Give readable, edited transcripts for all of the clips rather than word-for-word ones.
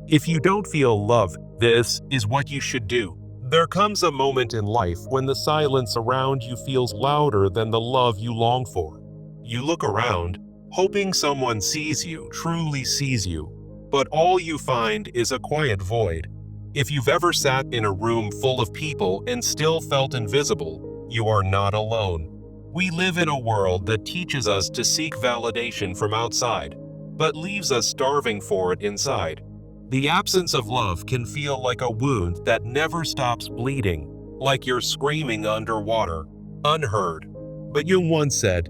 If you don't feel love, this is what you should do. There comes a moment in life when the silence around you feels louder than the love you long for. You look around, hoping someone sees you, truly sees you, but all you find is a quiet void. If you've ever sat in a room full of people and still felt invisible, you are not alone. We live in a world that teaches us to seek validation from outside, but leaves us starving for it inside. The absence of love can feel like a wound that never stops bleeding, like you're screaming underwater, unheard. But Jung once said,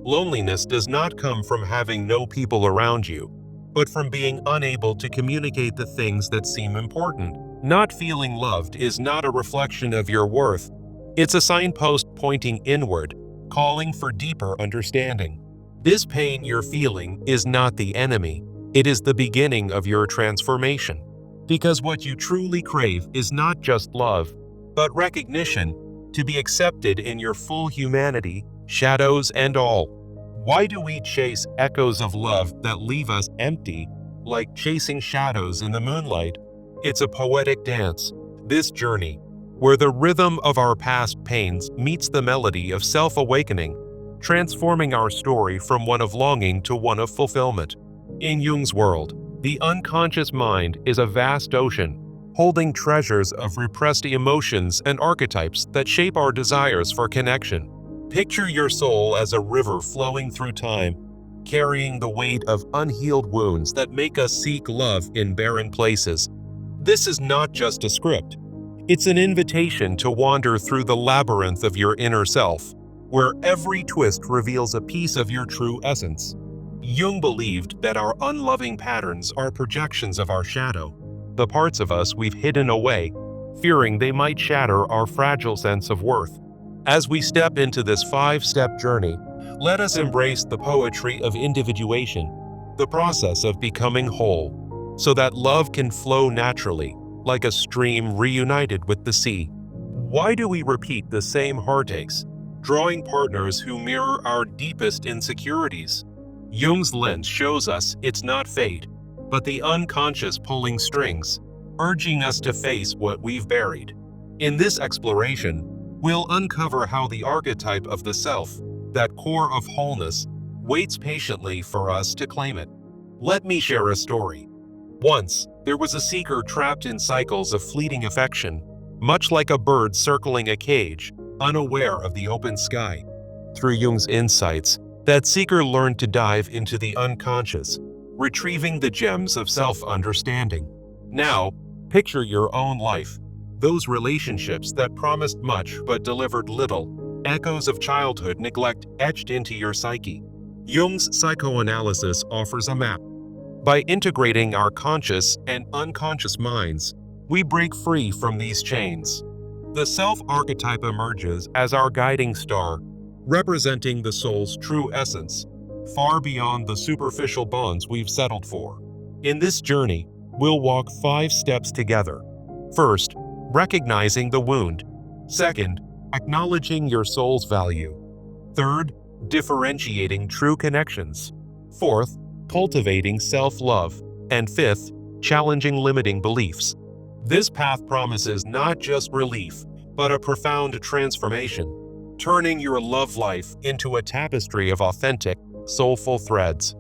"Loneliness does not come from having no people around you, but from being unable to communicate the things that seem important." Not feeling loved is not a reflection of your worth. It's a signpost pointing inward, calling for deeper understanding. This pain you're feeling is not the enemy. It is the beginning of your transformation. Because what you truly crave is not just love, but recognition, to be accepted in your full humanity, shadows and all. Why do we chase echoes of love that leave us empty, like chasing shadows in the moonlight? It's a poetic dance, this journey, where the rhythm of our past pains meets the melody of self-awakening, transforming our story from one of longing to one of fulfillment. In Jung's world, the unconscious mind is a vast ocean, holding treasures of repressed emotions and archetypes that shape our desires for connection. Picture your soul as a river flowing through time, carrying the weight of unhealed wounds that make us seek love in barren places. This is not just a script. It's an invitation to wander through the labyrinth of your inner self, where every twist reveals a piece of your true essence. Jung believed that our unloving patterns are projections of our shadow, the parts of us we've hidden away, fearing they might shatter our fragile sense of worth. As we step into this 5-step journey, let us embrace the poetry of individuation, the process of becoming whole, so that love can flow naturally, like a stream reunited with the sea. Why do we repeat the same heartaches, drawing partners who mirror our deepest insecurities? Jung's lens shows us it's not fate, but the unconscious pulling strings, urging us to face what we've buried. In this exploration, we'll uncover how the archetype of the self, that core of wholeness, waits patiently for us to claim it. Let me share a story. Once, there was a seeker trapped in cycles of fleeting affection, much like a bird circling a cage, unaware of the open sky. Through Jung's insights, that seeker learned to dive into the unconscious, retrieving the gems of self-understanding. Now, picture your own life. Those relationships that promised much but delivered little, echoes of childhood neglect etched into your psyche. Jung's psychoanalysis offers a map. By integrating our conscious and unconscious minds, we break free from these chains. The self-archetype emerges as our guiding star, representing the soul's true essence, far beyond the superficial bonds we've settled for. In this journey, we'll walk 5 steps together. First, recognizing the wound. Second, acknowledging your soul's value. Third, differentiating true connections. Fourth, cultivating self-love. And fifth, challenging limiting beliefs. This path promises not just relief, but a profound transformation, turning your love life into a tapestry of authentic, soulful threads.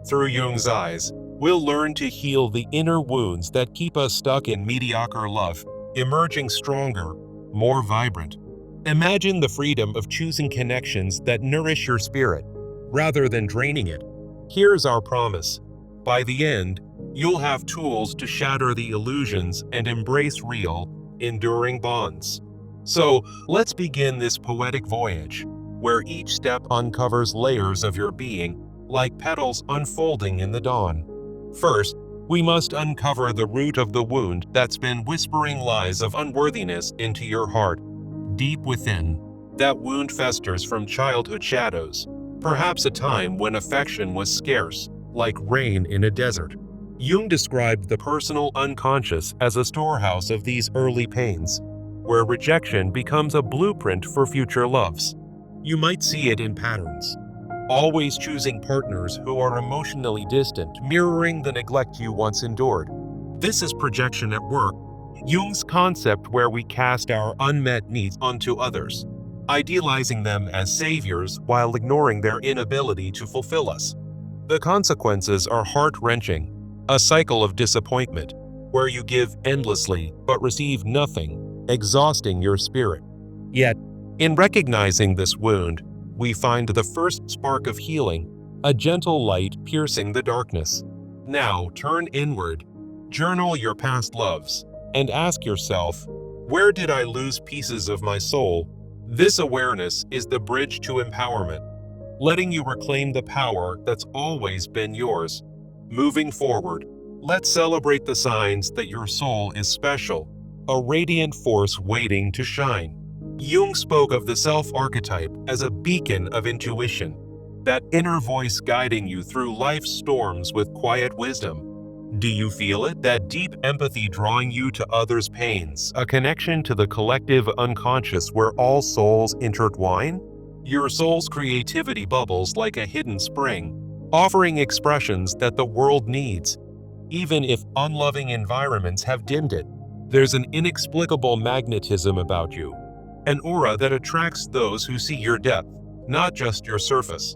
Through Jung's eyes, we'll learn to heal the inner wounds that keep us stuck in mediocre love, emerging stronger, more vibrant. Imagine the freedom of choosing connections that nourish your spirit, rather than draining it. Here's our promise. By the end, you'll have tools to shatter the illusions and embrace real, enduring bonds. So, let's begin this poetic voyage, where each step uncovers layers of your being, like petals unfolding in the dawn. First, we must uncover the root of the wound that's been whispering lies of unworthiness into your heart. Deep within, that wound festers from childhood shadows, perhaps a time when affection was scarce, like rain in a desert. Jung described the personal unconscious as a storehouse of these early pains, where rejection becomes a blueprint for future loves. You might see it in patterns. Always choosing partners who are emotionally distant, mirroring the neglect you once endured. This is projection at work, Jung's concept where we cast our unmet needs onto others, idealizing them as saviors while ignoring their inability to fulfill us. The consequences are heart-wrenching, a cycle of disappointment, where you give endlessly but receive nothing, exhausting your spirit. Yet, in recognizing this wound, we find the first spark of healing, a gentle light piercing the darkness. Now turn inward, journal your past loves, and ask yourself, where did I lose pieces of my soul? This awareness is the bridge to empowerment, letting you reclaim the power that's always been yours. Moving forward, let's celebrate the signs that your soul is special, a radiant force waiting to shine. Jung spoke of the self-archetype as a beacon of intuition, that inner voice guiding you through life's storms with quiet wisdom. Do you feel it? That deep empathy drawing you to others' pains, a connection to the collective unconscious where all souls intertwine? Your soul's creativity bubbles like a hidden spring, offering expressions that the world needs. Even if unloving environments have dimmed it, there's an inexplicable magnetism about you, an aura that attracts those who see your depth, not just your surface.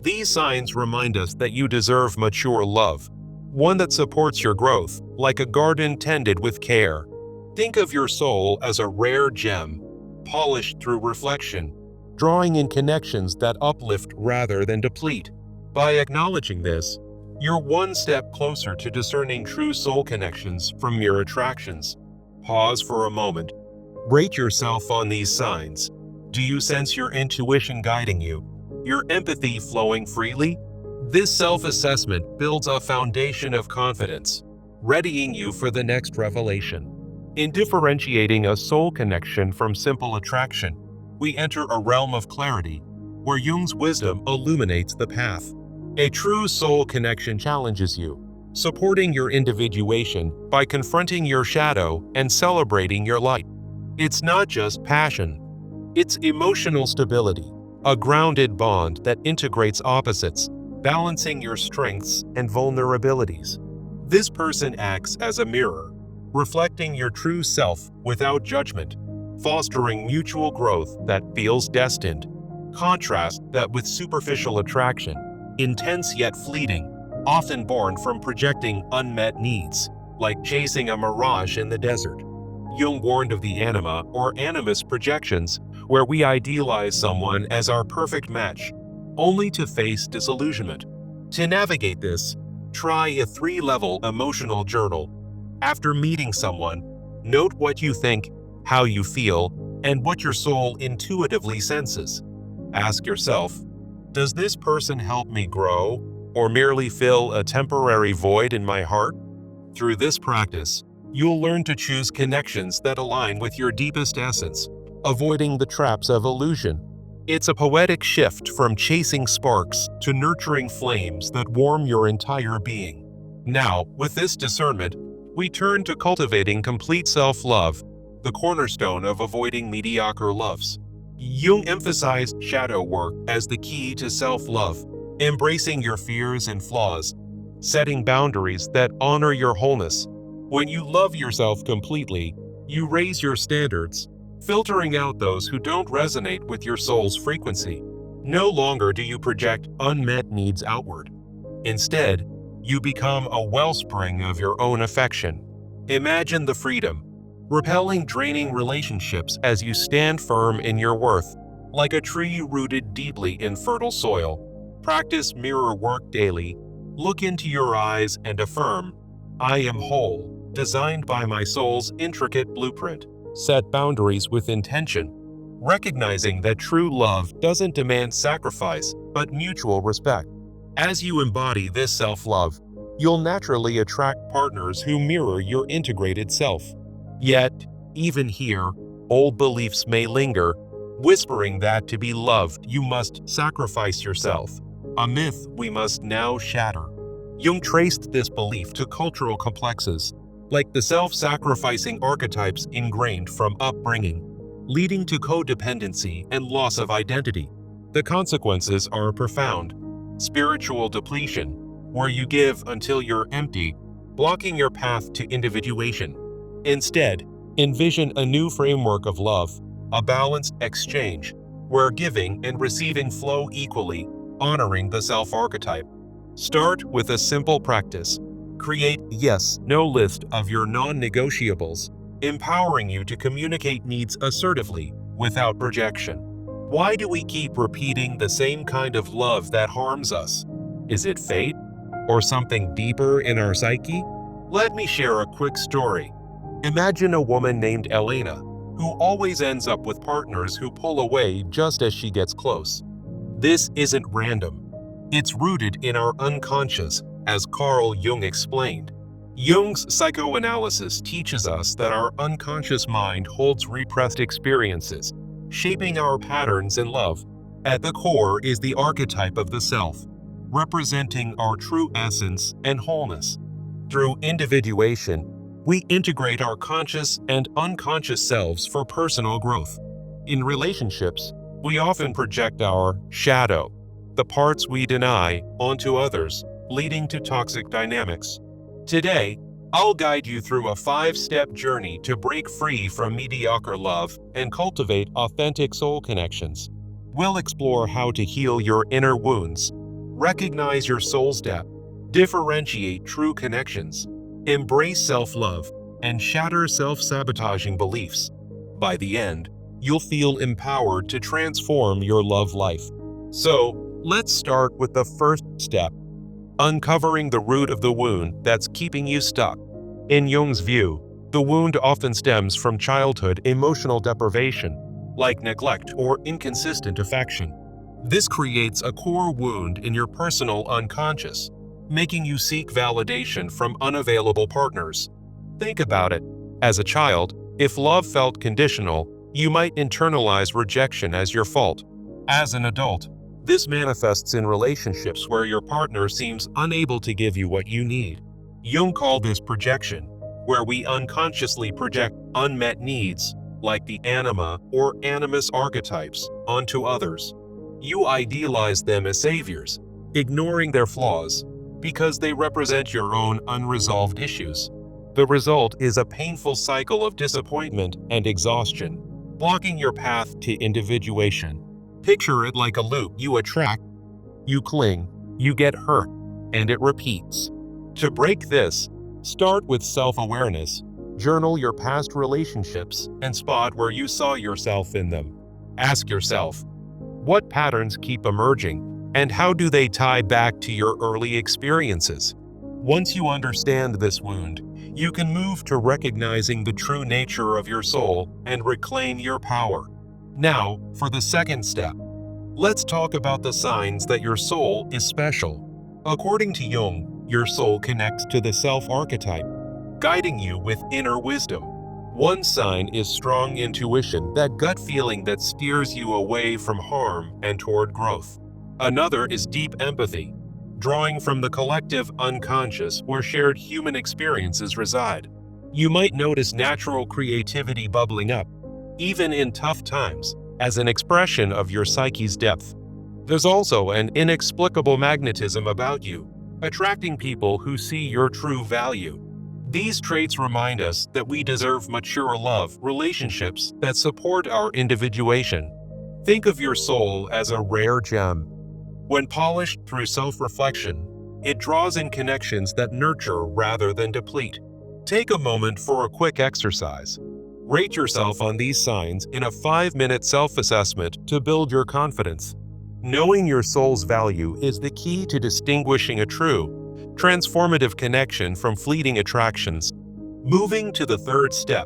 These signs remind us that you deserve mature love, one that supports your growth, like a garden tended with care. Think of your soul as a rare gem, polished through reflection, drawing in connections that uplift rather than deplete. By acknowledging this, you're one step closer to discerning true soul connections from mere attractions. Pause for a moment. Rate yourself on these signs. Do you sense your intuition guiding you, your empathy flowing freely? This self-assessment builds a foundation of confidence, readying you for the next revelation. In differentiating a soul connection from simple attraction, we enter a realm of clarity, where Jung's wisdom illuminates the path. A true soul connection challenges you, supporting your individuation by confronting your shadow and celebrating your light. It's not just passion, it's emotional stability, a grounded bond that integrates opposites, balancing your strengths and vulnerabilities. This person acts as a mirror, reflecting your true self without judgment, fostering mutual growth that feels destined. Contrast that with superficial attraction, intense yet fleeting, often born from projecting unmet needs, like chasing a mirage in the desert. Jung warned of the anima or animus projections, where we idealize someone as our perfect match, only to face disillusionment. To navigate this, try a 3-level emotional journal. After meeting someone, note what you think, how you feel, and what your soul intuitively senses. Ask yourself, does this person help me grow, or merely fill a temporary void in my heart? Through this practice, you'll learn to choose connections that align with your deepest essence, avoiding the traps of illusion. It's a poetic shift from chasing sparks to nurturing flames that warm your entire being. Now, with this discernment, we turn to cultivating complete self-love, the cornerstone of avoiding mediocre loves. Jung emphasized shadow work as the key to self-love, embracing your fears and flaws, setting boundaries that honor your wholeness. When you love yourself completely, you raise your standards, filtering out those who don't resonate with your soul's frequency. No longer do you project unmet needs outward. Instead, you become a wellspring of your own affection. Imagine the freedom, repelling draining relationships as you stand firm in your worth, like a tree rooted deeply in fertile soil. Practice mirror work daily. Look into your eyes and affirm, I am whole, designed by my soul's intricate blueprint. Set boundaries with intention, recognizing that true love doesn't demand sacrifice, but mutual respect. As you embody this self-love, you'll naturally attract partners who mirror your integrated self. Yet, even here, old beliefs may linger, whispering that to be loved, you must sacrifice yourself, a myth we must now shatter. Jung traced this belief to cultural complexes, like the self-sacrificing archetypes ingrained from upbringing, leading to codependency and loss of identity. The consequences are profound. Spiritual depletion, where you give until you're empty, blocking your path to individuation. Instead, envision a new framework of love, a balanced exchange, where giving and receiving flow equally, honoring the self-archetype. Start with a simple practice. Create yes/no list of your non-negotiables, empowering you to communicate needs assertively, without projection. Why do we keep repeating the same kind of love that harms us? Is it fate? Or something deeper in our psyche? Let me share a quick story. Imagine a woman named Elena, who always ends up with partners who pull away just as she gets close. This isn't random. It's rooted in our unconscious, as Carl Jung explained. Jung's psychoanalysis teaches us that our unconscious mind holds repressed experiences, shaping our patterns in love. At the core is the archetype of the self, representing our true essence and wholeness. Through individuation, we integrate our conscious and unconscious selves for personal growth. In relationships, we often project our shadow, the parts we deny, onto others, leading to toxic dynamics. Today, I'll guide you through a 5-step journey to break free from mediocre love and cultivate authentic soul connections. We'll explore how to heal your inner wounds, recognize your soul's depth, differentiate true connections, embrace self-love, and shatter self-sabotaging beliefs. By the end, you'll feel empowered to transform your love life. So, let's start with the first step: uncovering the root of the wound that's keeping you stuck. In Jung's view, the wound often stems from childhood emotional deprivation, like neglect or inconsistent affection. This creates a core wound in your personal unconscious, making you seek validation from unavailable partners. Think about it. As a child, if love felt conditional, you might internalize rejection as your fault. As an adult, this manifests in relationships where your partner seems unable to give you what you need. Jung called this projection, where we unconsciously project unmet needs, like the anima or animus archetypes, onto others. You idealize them as saviors, ignoring their flaws, because they represent your own unresolved issues. The result is a painful cycle of disappointment and exhaustion, blocking your path to individuation. Picture it like a loop. You attract, you cling, you get hurt, and it repeats. To break this, start with self-awareness. Journal your past relationships and spot where you saw yourself in them. Ask yourself, what patterns keep emerging, and how do they tie back to your early experiences? Once you understand this wound, you can move to recognizing the true nature of your soul and reclaim your power. Now, for the second step, let's talk about the signs that your soul is special. According to Jung, your soul connects to the self-archetype, guiding you with inner wisdom. One sign is strong intuition, that gut feeling that steers you away from harm and toward growth. Another is deep empathy, drawing from the collective unconscious where shared human experiences reside. You might notice natural creativity bubbling up, even in tough times, as an expression of your psyche's depth. There's also an inexplicable magnetism about you, attracting people who see your true value. These traits remind us that we deserve mature love, relationships that support our individuation. Think of your soul as a rare gem. When polished through self-reflection, it draws in connections that nurture rather than deplete. Take a moment for a quick exercise. Rate yourself on these signs in a 5-minute self-assessment to build your confidence. Knowing your soul's value is the key to distinguishing a true, transformative connection from fleeting attractions. Moving to the third step.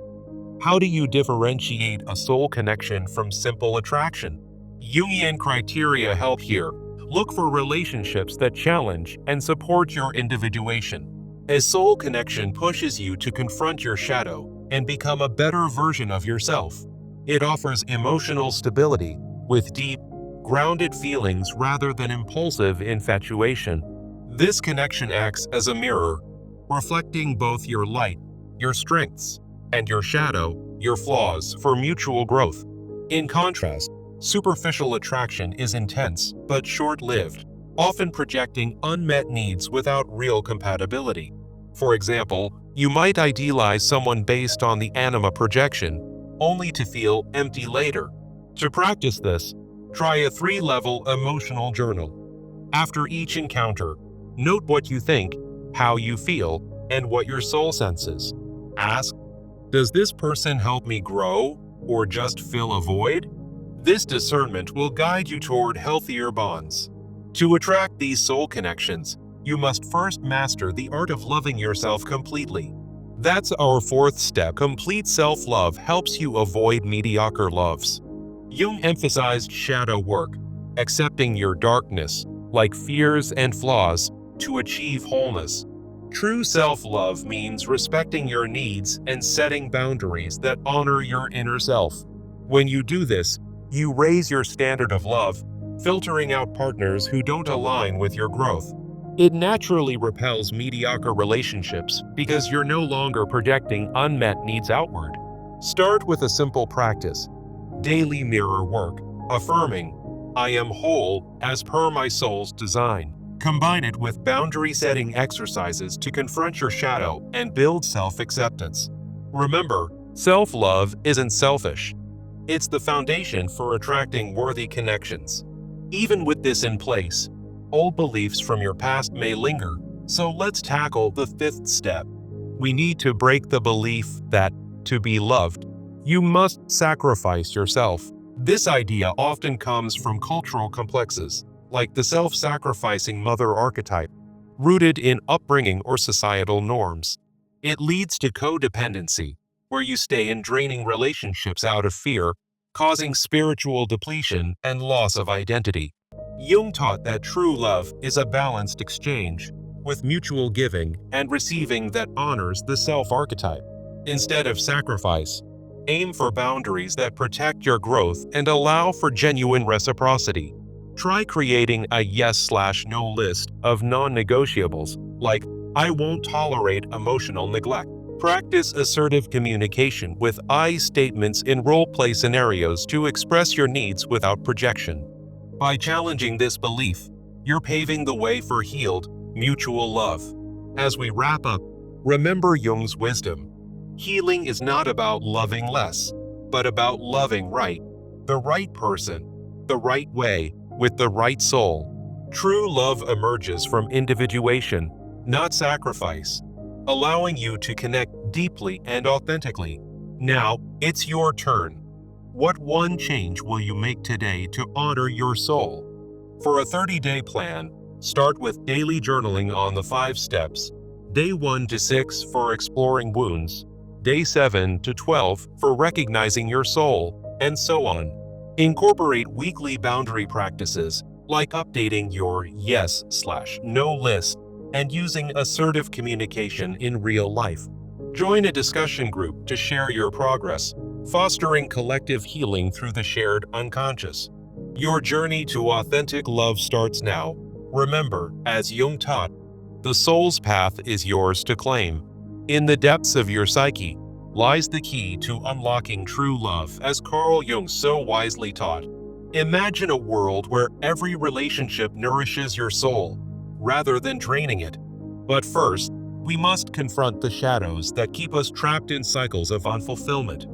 How do you differentiate a soul connection from simple attraction? Jungian criteria help here. Look for relationships that challenge and support your individuation. A soul connection pushes you to confront your shadow and become a better version of yourself. It offers emotional stability with deep, grounded feelings rather than impulsive infatuation. This connection acts as a mirror, reflecting both your light, your strengths, and your shadow, your flaws, for mutual growth. In contrast, superficial attraction is intense but short-lived, often projecting unmet needs without real compatibility. For example, you might idealize someone based on the anima projection, only to feel empty later. To practice this, try a 3-level emotional journal. After each encounter, note what you think, how you feel, and what your soul senses. Ask, does this person help me grow or just fill a void? This discernment will guide you toward healthier bonds. To attract these soul connections, you must first master the art of loving yourself completely. That's our 4th step. Complete self-love helps you avoid mediocre loves. Jung emphasized shadow work, accepting your darkness, like fears and flaws, to achieve wholeness. True self-love means respecting your needs and setting boundaries that honor your inner self. When you do this, you raise your standard of love, filtering out partners who don't align with your growth. It naturally repels mediocre relationships because you're no longer projecting unmet needs outward. Start with a simple practice: daily mirror work, affirming, I am whole as per my soul's design. Combine it with boundary-setting exercises to confront your shadow and build self-acceptance. Remember, self-love isn't selfish. It's the foundation for attracting worthy connections. Even with this in place, old beliefs from your past may linger, so let's tackle the 5th step. We need to break the belief that, to be loved, you must sacrifice yourself. This idea often comes from cultural complexes, like the self-sacrificing mother archetype, rooted in upbringing or societal norms. It leads to codependency, where you stay in draining relationships out of fear, causing spiritual depletion and loss of identity. Jung taught that true love is a balanced exchange, with mutual giving and receiving that honors the self-archetype. Instead of sacrifice, aim for boundaries that protect your growth and allow for genuine reciprocity. Try creating a yes/no list of non-negotiables, like, I won't tolerate emotional neglect. Practice assertive communication with I statements in role-play scenarios to express your needs without projection. By challenging this belief, you're paving the way for healed, mutual love. As we wrap up, remember Jung's wisdom. Healing is not about loving less, but about loving right. The right person, the right way, with the right soul. True love emerges from individuation, not sacrifice, allowing you to connect deeply and authentically. Now, it's your turn. What one change will you make today to honor your soul? For a 30-day plan, start with daily journaling on the 5 steps. Day 1 to 6 for exploring wounds. Day 7 to 12 for recognizing your soul, and so on. Incorporate weekly boundary practices, like updating your yes/no list and using assertive communication in real life. Join a discussion group to share your progress, fostering collective healing through the shared unconscious. Your journey to authentic love starts now. Remember, as Jung taught, the soul's path is yours to claim. In the depths of your psyche lies the key to unlocking true love, as Carl Jung so wisely taught. Imagine a world where every relationship nourishes your soul, rather than draining it. But first, we must confront the shadows that keep us trapped in cycles of unfulfillment.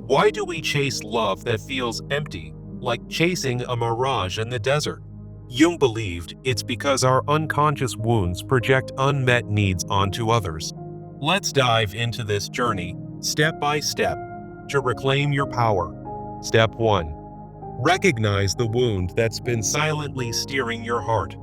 Why do we chase love that feels empty, like chasing a mirage in the desert? Jung believed it's because our unconscious wounds project unmet needs onto others. Let's dive into this journey, step by step, to reclaim your power. Step 1. Recognize the wound that's been silently steering your heart.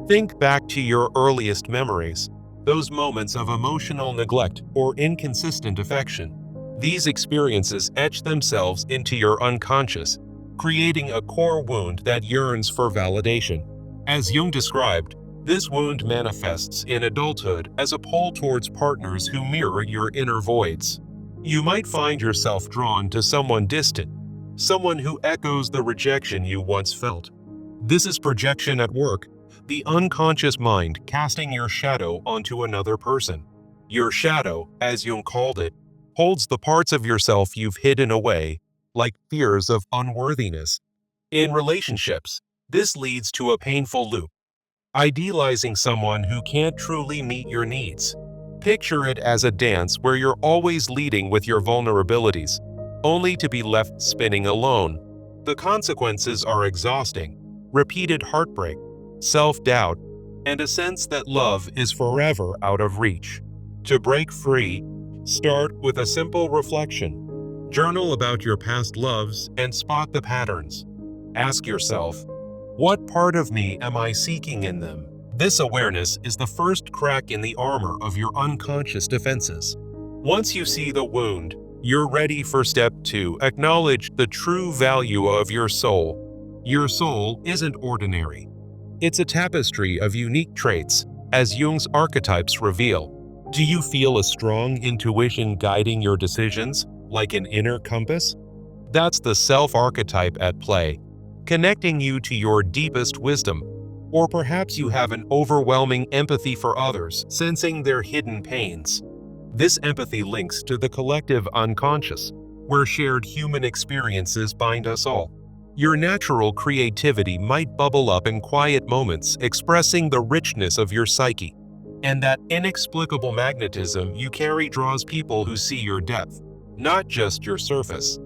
Think back to your earliest memories, those moments of emotional neglect or inconsistent affection. These experiences etch themselves into your unconscious, creating a core wound that yearns for validation. As Jung described, this wound manifests in adulthood as a pull towards partners who mirror your inner voids. You might find yourself drawn to someone distant, someone who echoes the rejection you once felt. This is projection at work, the unconscious mind casting your shadow onto another person. Your shadow, as Jung called it, holds the parts of yourself you've hidden away, like fears of unworthiness. In relationships, this leads to a painful loop. Idealizing someone who can't truly meet your needs, Picture it as a dance where you're always leading with your vulnerabilities, only to be left spinning alone. The consequences are exhausting: repeated heartbreak, self-doubt, and a sense that love is forever out of reach. To break free, start with a simple reflection. Journal about your past loves and spot the patterns. Ask yourself, what part of me am I seeking in them? This awareness is the first crack in the armor of your unconscious defenses. Once you see the wound, you're ready for step 2. Acknowledge the true value of your soul. Your soul isn't ordinary. It's a tapestry of unique traits, as Jung's archetypes reveal. Do you feel a strong intuition guiding your decisions, like an inner compass? That's the self-archetype at play, connecting you to your deepest wisdom. Or perhaps you have an overwhelming empathy for others, sensing their hidden pains. This empathy links to the collective unconscious, where shared human experiences bind us all. Your natural creativity might bubble up in quiet moments, expressing the richness of your psyche. And that inexplicable magnetism you carry draws people who see your depth, not just your surface.